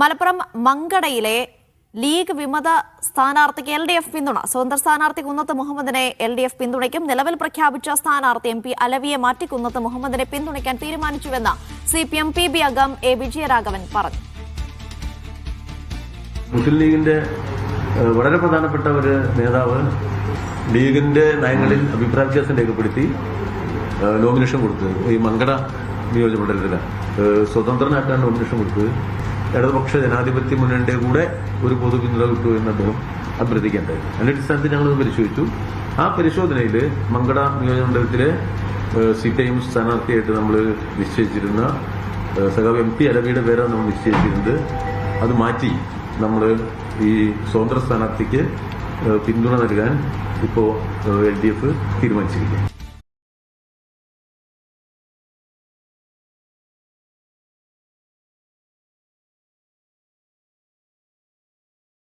Malappuram മങ്കടയിലെ league വിമത സ്ഥാനാർത്ഥിക്ക് LDF പിന്തുണ. സ്വതന്ത്ര സ്ഥാനാർത്ഥി കുന്നത്ത് മുഹമ്മദിനെ LDF പിന്തുണയ്ക്കും. നിലവിൽ പ്രഖ്യാപിച്ച സ്ഥാനാർത്ഥി MP അലവിയെ മാറ്റി കുന്നത്ത് മുഹമ്മദിനെ പിന്തുണയ്ക്കാൻ തീരുമാനിച്ചുവെന്ന് CPM PB അംഗം A വിജയരാഘവൻ പറഞ്ഞു. മുസ്ലിം ലീഗിന്റെ വളരെ പ്രധാനപ്പെട്ട ഒരു നേതാവ് ലീഗിന്റെ നയങ്ങളിൽ അഭിപ്രായ വ്യത്യാസം രേഖപ്പെടുത്തി നോമിനേഷൻ കൊടുത്തത് ഈ മങ്കട നിയോജകമണ്ഡലത്തില് സ്വതന്ത്രനായിട്ടാണ് നോമിനേഷൻ കൊടുത്തത്. ഇടതുപക്ഷ ജനാധിപത്യ മുന്നണിയുടെ കൂടെ ഒരു പൊതു പിന്തുണ കിട്ടു എന്ന് അദ്ദേഹം അഭ്യർത്ഥിക്കേണ്ടത്. അതിന്റെ അടിസ്ഥാനത്തിൽ ഞങ്ങൾ പരിശോധിച്ചു. ആ പരിശോധനയിൽ മങ്കട നിയോജകമണ്ഡലത്തിലെ CPIM സ്ഥാനാർത്ഥിയായിട്ട് നമ്മൾ നിശ്ചയിച്ചിരുന്ന സഖാവ് MP അലവിയുടെ പേരാണ് നമ്മൾ നിശ്ചയിച്ചിരുന്നത്. അത് മാറ്റി നമ്മൾ ഈ സ്വതന്ത്ര സ്ഥാനാർത്ഥിക്ക് പിന്തുണ നൽകാൻ ഇപ്പോൾ LDF തീരുമാനിച്ചിരിക്കുന്നു.